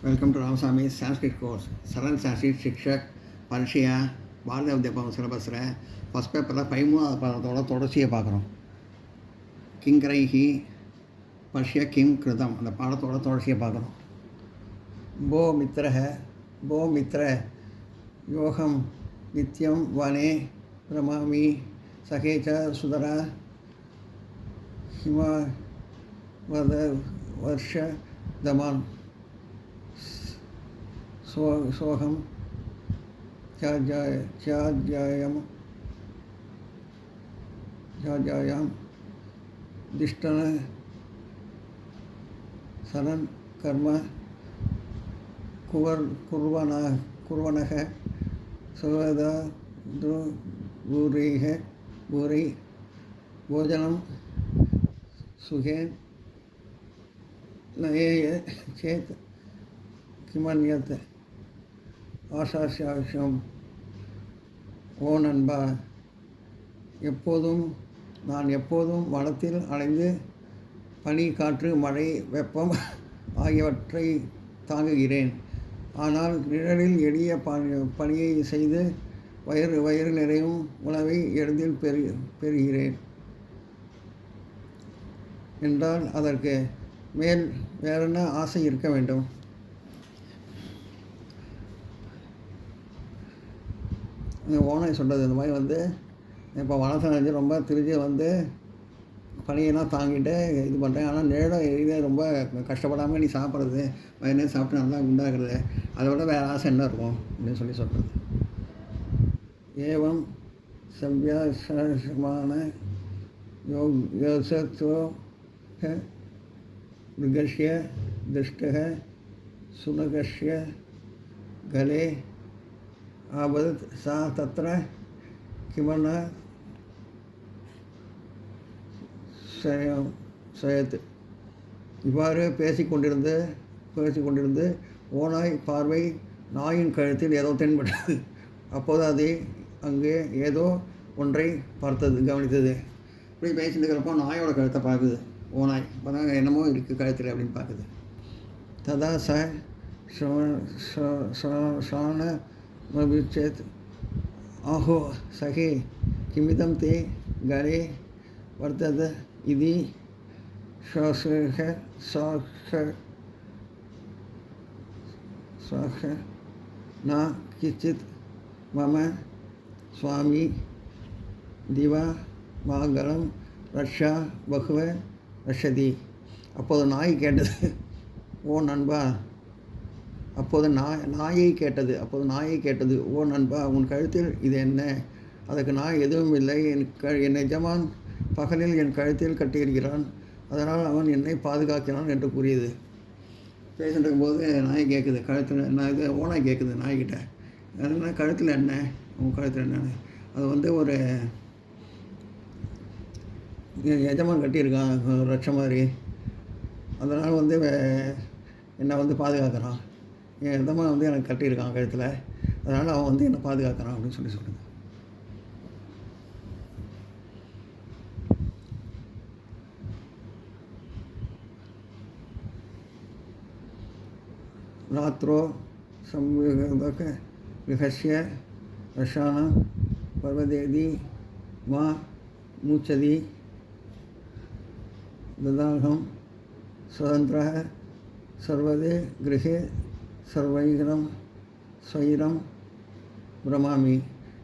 Welcome to Ramaswamy Sanskrit course. Saran Sanskrit Shikshak Parishya Bharatiya Vidya Bhavan சிலபஸில் first பேப்பரில் 13வது பாடத்தோட தொடர்ச்சியை பார்க்குறோம். கிங்கரைஹி பஷ்ய கிம் கிருதம் அந்த பாடத்தோட தொடர்ச்சியை பார்க்குறோம். போ மித்ர யோகம் நித்யம் வனே பிரமாமி சகேச்ச சுதரா ஹிமா வத வர்ஷ தமான் सोहम ध्यायाम दिष्टन सरन कर्म कुर्वनः सुवदा भूरि भोजनम सुखे नयेय चेत किमन्यत ஆசாசியாசம். ஓ நண்பா, நான் எப்போதும் வனத்தில் அலைந்து பனி, காற்று, மழை, வெப்பம் ஆகியவற்றை தாங்குகிறேன். ஆனால் நிழலில் எளிய பணியை செய்து வயிறு நிறையும் உணவை எளிதில் பெறுகிறேன் என்றால் அதற்கு மேல் வேறென்ன ஆசை இருக்க வேண்டும்? ஓனாய் சொல்கிறது இந்த மாதிரி இப்போ வனத்தில் ரொம்ப திரிஞ்சு பனியெல்லாம் தாங்கிட்டு இது பண்ணுறேன். ஆனால் நிழலும் இதே ரொம்ப கஷ்டப்படாமல் நீ சாப்பிட்றது, வயனே சாப்பிட்டு நல்லா உண்டாகிறது, அதை விட வேறு ஆசை என்ன இருக்கும் அப்படின்னு சொல்கிறது. ஏவம் சவ்யாசமான யோசோ மிருகஷ்ய திருஷ்டக சுனகஷ்ய கலே ஆபத் சா தத்ர கிமன சயத். இவ்வாறு பேசிக்கொண்டிருந்து ஓநாய் பார்வை நாயின் கழுத்தில் ஏதோ தென்பட்டது. அப்போது அது அங்கே ஏதோ ஒன்றை கவனித்தது. இப்படி பேசிட்டு இருக்கிறப்போ நாயோட கழுத்தை பார்க்குது ஓநாய். அப்போ தான் என்னமோ இருக்குது கழுத்தில் அப்படின்னு பார்க்குது. ததா ஷான மபிச்சேத் ஆஹோ சகே கிமிதம் தே கரே வர்த்தத இதி சாஹ ந கிச்சித் மம சுவாமி திவா மாகலம் ரஷ்யா பகுவ ரஷதி. அப்போது நாய் கேட்டது, ஓ நண்பா, நாயை கேட்டது, ஓ நண்பா, உன் கழுத்தில் இது என்ன? அதுக்கு நான் எதுவும் இல்லை. என் எஜமான் பகலில் என் கழுத்தில் கட்டியிருக்கிறான், அதனால் அவன் என்னை பாதுகாக்கிறான் என்று கூறியது. பேசிட்டு இருக்கும்போது நாய் கேட்குது, கழுத்தில் ஓனாய் கேட்குது நாய்கிட்ட, என்ன கழுத்தில் என்ன, உன் கழுத்தில் என்னன்னு. அது ஒரு எஜமான் கட்டியிருக்கான் ரட்சம் மாதிரி, அதனால் என்னை பாதுகாக்கிறான். என் எஜமான் எனக்கு கட்டியிருக்கான் கழுத்தில், அதனால் அவன் என்னை பாதுகாக்கிறான் அப்படின்னு சொல்லுது. ராத்திரோ சம்விகதக விஹஸ்ய ரஷான பர்வதேதி மா மூச்சதி ததாகம் சுதந்திர சர்வதே கிரகே சர்வைரம் ஸ்வைரம் பிரமாமி.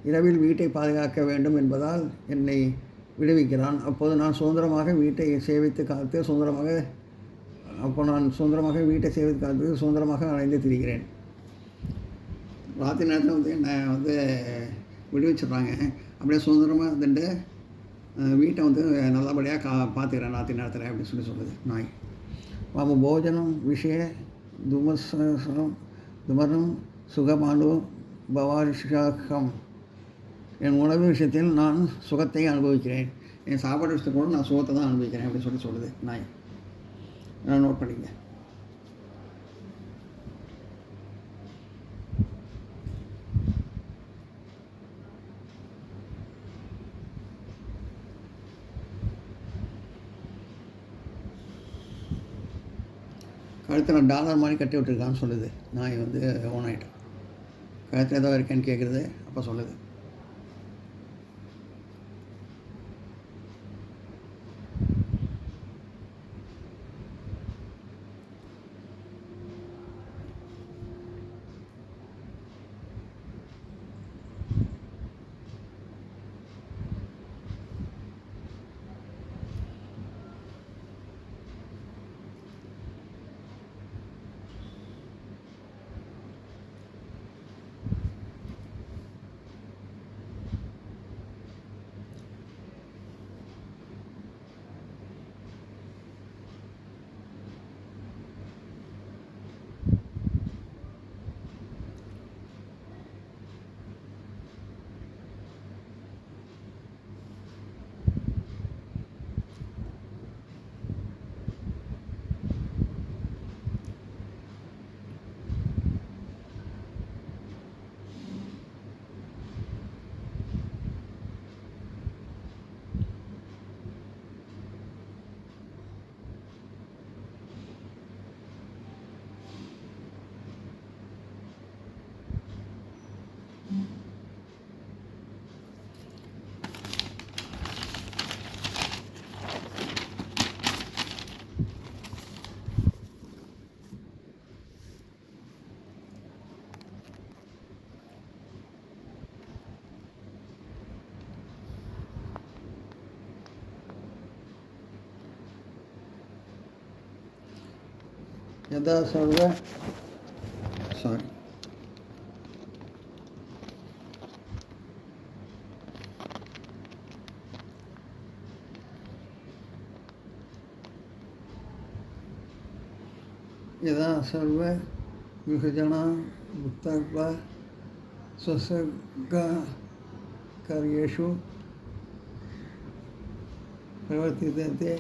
இரவில் வீட்டை பாதுகாக்க வேண்டும் என்பதால் என்னை விடுவிக்கிறான். அப்போது நான் சுதந்திரமாக வீட்டை சேவித்து காத்து சுதந்திரமாக அலைந்து திரிகிறேன். ராத்திரி நேரத்தில் என்னை விடுவிச்சிடுறாங்க. அப்படியே சுதந்திரமாக இருந்துட்டு வீட்டை நல்லபடியாக பார்த்துக்கிறேன் ராத்திரி நேரத்தில் அப்படின்னு சொல்லுது நாய். மம போஜனம் விஷய துமரம் சுகமானு பவாஷகம். என் உணவு விஷயத்தில் நான் சுகத்தை அனுபவிக்கிறேன், என் சாப்பாடு விஷயத்தில் கூட நான் சுகத்தை தான் அனுபவிக்கிறேன் அப்படின்னு சொல்லுது நாய். நான் நோட் பண்ணிங்க. கழுத்தில் டாலர் மாதிரி கட்டி விட்டுருக்கான்னு சொல்லுது நாய் வந்து ஓனாயிட்டு. கழுத்தில் ஏதோ இருக்கேன்னு கேட்குறது, அப்போ சொல்லுது. यदा सर्व सारी यदा सर्व गृहजना भुक्त्वा स्वसर्गकार्येषु प्रवर्तिते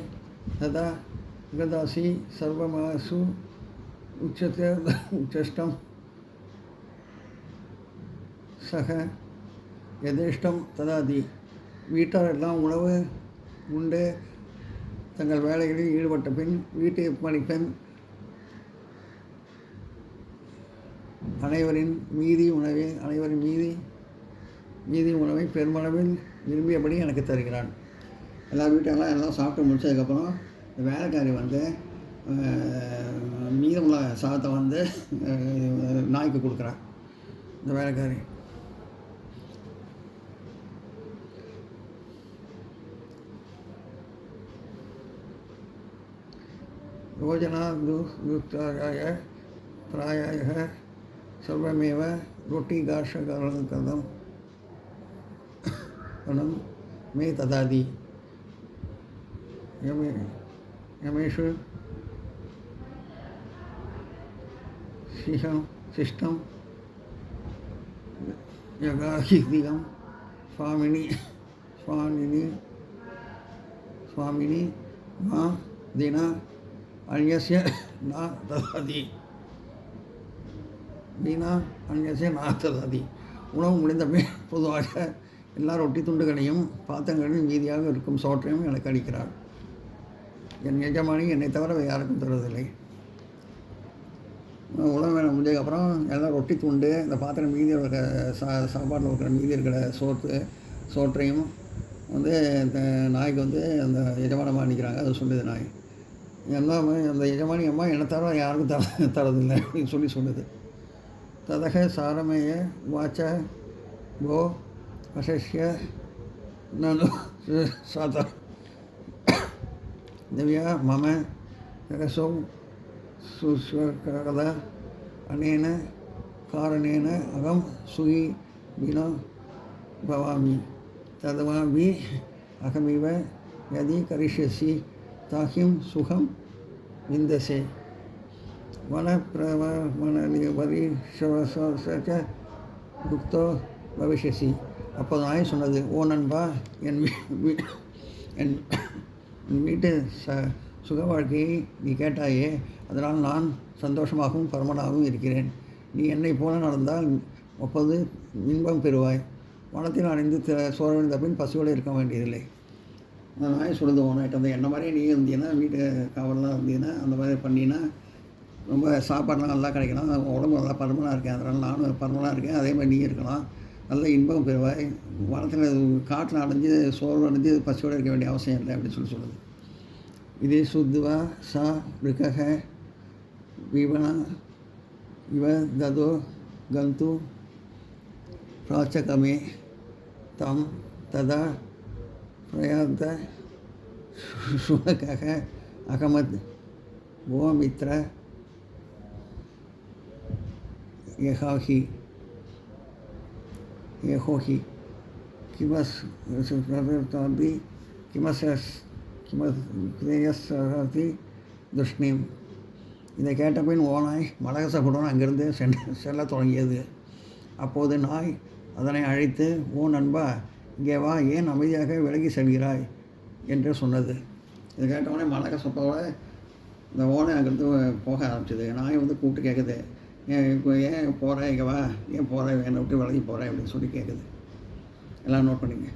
तदा गदासी सर्वमासु उच्चष्टं सह यथेष्டம் ததாதி. வீட்டார் எல்லாம் உணவு உண்டு தங்கள் வேலைகளில் ஈடுபட்ட பின் வீட்டு பணிப்பெண் அனைவரின் மீதி உணவை பெருமளவில் விரும்பியபடி எனக்கு தருகிறான். எல்லா வீட்டெல்லாம் எல்லாம் சாப்பிட்டு முடிச்சதுக்கப்புறம் இந்த வேலைக்காரி வந்து மீதமுள்ள சாதத்தை வந்து நாய்க்கு கொடுக்குறான். இந்த வேலைக்காரி யோஜனாதுக்தாய பிராயः सर्वमेव रोटिकाशकरणं मे तदादि. यमेषु शिष्टं यगाहिदिगं स्वामिनी मा दिना अन्यस्य न ददाति. வீணா அந்நியசே நாத்ததாதி. உணவு முடிந்த பின் பொதுவாக எல்லா ரொட்டி துண்டுகளையும் பாத்திரங்களில் மீதியாக இருக்கும் சோற்றையும் எனக்கு அளிக்கிறார். என் எஜமானி என்னை தவிர யாருக்கும் தருவதில்லை. உணவு வேலை முடிஞ்சதுக்கப்புறம் எல்லாம் ரொட்டி துண்டு இந்த பாத்திரம் மீதி இருக்கிற சாப்பாட்டில் இருக்கிற மீதி இருக்கிற சோற்றையும் வந்து இந்த நாய்க்கு வந்து அந்த எஜமானமாக நிற்கிறாங்க. அதை சொல்லுது நாய். எல்லாம் அந்த எஜமானி அம்மா என்னை தவிர யாருக்கும் தரதில்லை அப்படின்னு சொல்லுது. ततः सारमेय वाच गो वशस्य ननु सात दिव्या मम रसौ सुस्वकदा अनेन कारणेन अहं सुखी विनो भवामि. तद्वापि अहमिव यदि करिष्यसि ताहिं सुखं विन्दसे. वनप्रवमनपरिशवसच युक्तो भविष्यसि. அப்போ நாய் சொன்னது, ஓ நண்பா, என் வீட்டு சுக வாழ்க்கையை நீ கேட்டாயே, அதனால் நான் சந்தோஷமாகவும் பரமனாகவும் இருக்கிறேன். நீ என்னை போல நடந்தால் 30 இன்பம் பெறுவாய். வனத்தில் அடைந்து சோர்வடைந்த பின் பசுவோடு இருக்க வேண்டியதில்லை. அந்த நாய் சொல்லுது, ஓனாயிட்டு அந்த என்ன மாதிரி நீ இருந்தீங்கன்னா, வீட்டு காவலாம் இருந்தீங்கன்னா, அந்த மாதிரி பண்ணினா ரொம்ப சாப்பாடுலாம் நல்லா கிடைக்கலாம், உடம்பு நல்லா பருமனாக இருக்கேன், அதனால் நானும் பருமனாக இருக்கேன், அதே மாதிரி நீயும் இருக்கலாம், நல்ல இன்பம் பெறுவாய், வனத்தில் காட்டில் அடைஞ்சு சோர்வு அடைஞ்சு பசியோடு இருக்க வேண்டிய அவசியம் இல்லை அப்படின்னு சொல்லுது. இதே சுத்வா சா ருக்கக விவன இவ ததோ கந்து பிராச்சகமே தம் ததா பிரயாத்த சுனகக அகமத் கோமித்ர யஹாஹி யஹோஹி கிமஸ்தி கிமஸ்ரேயஸ்தி துஷ்ணிம். இதை கேட்ட பின் ஓநாய் மடகசகுடன் அங்கிருந்து செல்ல தொடங்கியது. அப்போது நாய் அதனை அழைத்து, ஓ நண்பா, இங்கே வா, ஏன் அமைதியாக விலகி செல்கிறாய் என்று சொன்னது. இதை கேட்டவுடனே மடகசப்போட இந்த ஓனை அங்கிருந்து போக ஆரம்பிச்சிது. நாய் கூப்பிட்டு கேட்குது, ஏன் போகிற, இங்கே வா, ஏன் போகிற, என்னை விட்டு விலகி போகிறேன் அப்படின்னு சொல்லி கேட்குது. எல்லாம் நோட் பண்ணிங்க.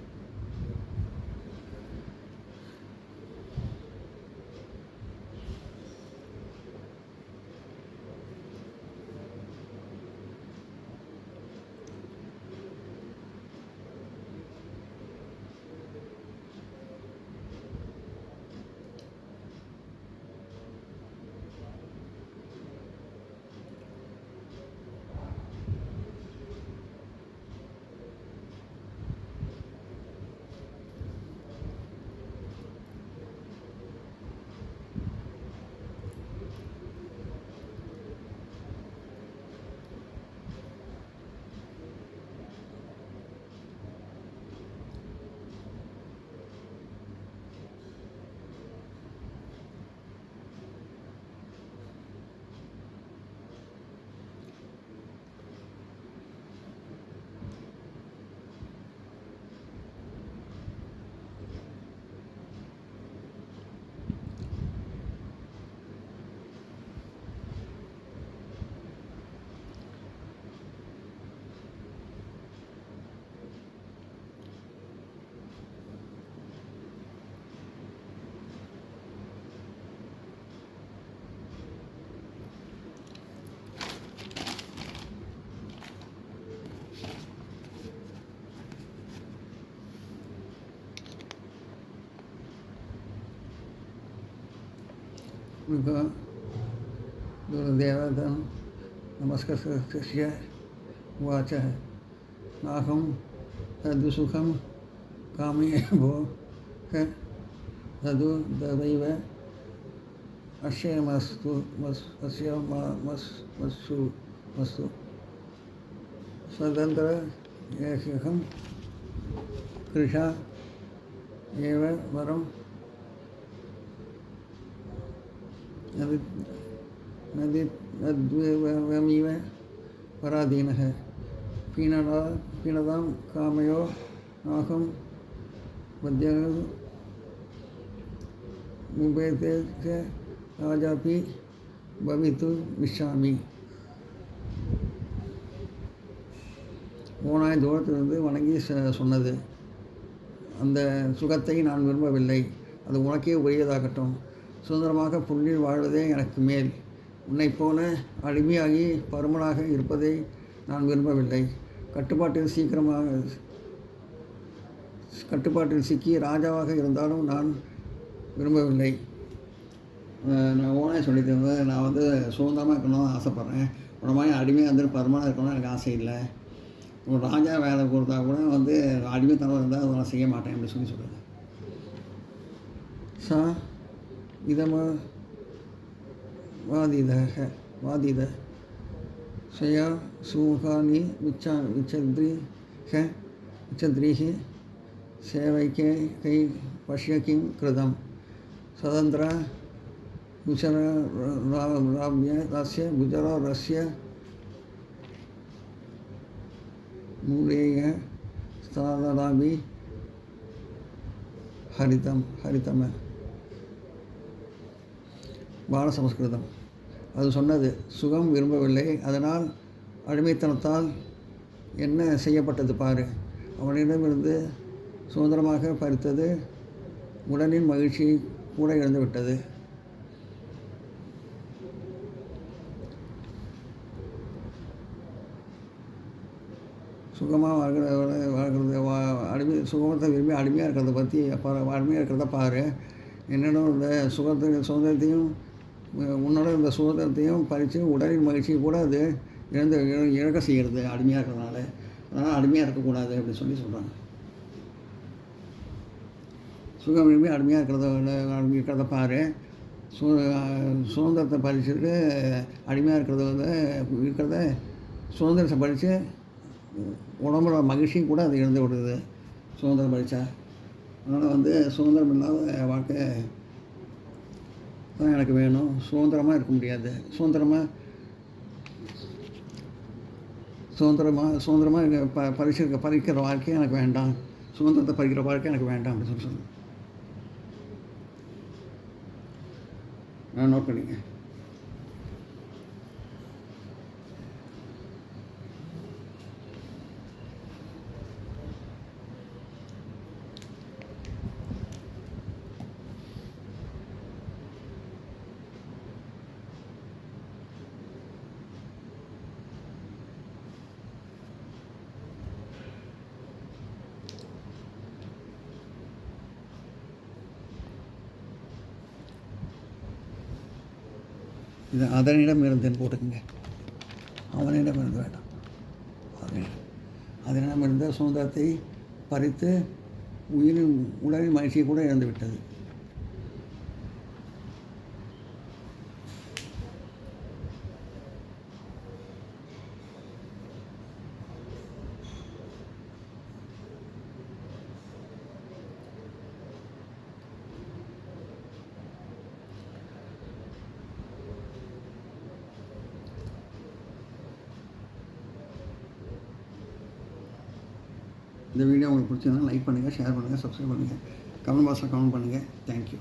गुरुदेवतं नमस्कृत्य उवाच, नाहं तद्सुखं कामे भोः तदु तदैव अश्यमस्तु स्वतन्त्र येहं कृशा एव वरं नद्वेवमिव पराधीनः पीनतां कामयो नाहं मुपेते च राजापि भवितुमिच्छामि. ஓநாய் தூரத்திலிருந்து வணங்கி சொன்னது, அந்த சுகத்தை நான் விரும்பவில்லை, அது உனக்கே உரியதாகட்டும். சுதந்திரமாக புல்லில் வாழ்வதே எனக்கு மேல். உன்னைப் போல அடிமையாகி பருமனாக இருப்பதை நான் விரும்பவில்லை. கட்டுப்பாட்டில் சிக்கி ராஜாவாக இருந்தாலும் நான் விரும்பவில்லை. நான் ஓனாய் சொல்லிட்டு இருந்தேன், நான் சுதந்திரமாக இருக்கணும்னு ஆசைப்பட்றேன். உன மாதிரி அடிமையாக இருந்து பருமனாக இருக்கணும்னு எனக்கு ஆசை இல்லை. ஒரு ராஜா வேலை கொடுத்தா கூட அடிமைத்தனம் இருந்தால் அதை நான் செய்ய மாட்டேன் அப்படின்னு சொல்லுது. சா இதம வாதித ஸ்வயா சுகானி விச்சத்ரீஹி சேவைக்கே கை பஷ்ய கிம் கிருதம் சதந்திர குஜராபிய குஜராரஸ்ய மூலேய ஸ்தாதராபி ஹரிதம பால சமஸ்கிருதம். அது சொன்னது, சுகம் விரும்பவில்லை, அதனால் அடிமைத்தனத்தால் என்ன செய்யப்பட்டது பாரு. அவனிடமிருந்து சுதந்திரமாக பறித்தது, உடலின் மகிழ்ச்சி கூட இழந்துவிட்டது. சுகமாக வாழ்கிறது சுகத்தை விரும்பி அடிமையாக இருக்கிறத பற்றி அடிமையாக இருக்கிறத பாரு. என்னிடம் இந்த சுதந்திரத்தையும் உன்னோட இந்த சுதந்திரத்தையும் பறித்து உடலின் மகிழ்ச்சியை கூட அது இழக்க செய்கிறது அடிமையாக இருக்கிறதுனால. அதனால் அடிமையாக இருக்கக்கூடாது அப்படின்னு சொல்கிறாங்க. சுகம் விரும்பி அடிமையாக இருக்கிறத பாரு. சுதந்திரத்தை பறிச்சுட்டு அடிமையாக இருக்கிறத சுதந்திரத்தை பறித்து உடம்போட மகிழ்ச்சியும் கூட அது இழந்து விடுது சுதந்திரம் பறித்தா. அதனால் சுதந்திரம் இல்லாத வாழ்க்கை தான் எனக்கு வேணும். சுதந்திரமாக இருக்க முடியாது. சுதந்திரமாக பறிக்கிற வாழ்க்கை எனக்கு வேண்டாம். சுதந்திரத்தை பறிக்கிற வாழ்க்கை எனக்கு வேண்டாம் அப்படின்னு சொல்லுங்கள். நோட் பண்ணிங்க. இது அதனிடமிருந்துன்னு போட்டுக்குங்க. அவனிடமிருந்து வேண்டாம். அதனிடமிருந்த சுதந்திரத்தை பறித்து உடலின் மகிழ்ச்சியை கூட இழந்து விட்டது. இந்த வீடியோ உங்களுக்கு பிடிச்சிருந்தா லைக் பண்ணுங்கள், ஷேர் பண்ணுங்கள், சப்ஸ்கிரைப் பண்ணுங்கள், கமெண்ட் பாக்ஸில் கமெண்ட் பண்ணுங்கள். தேங்க்யூ.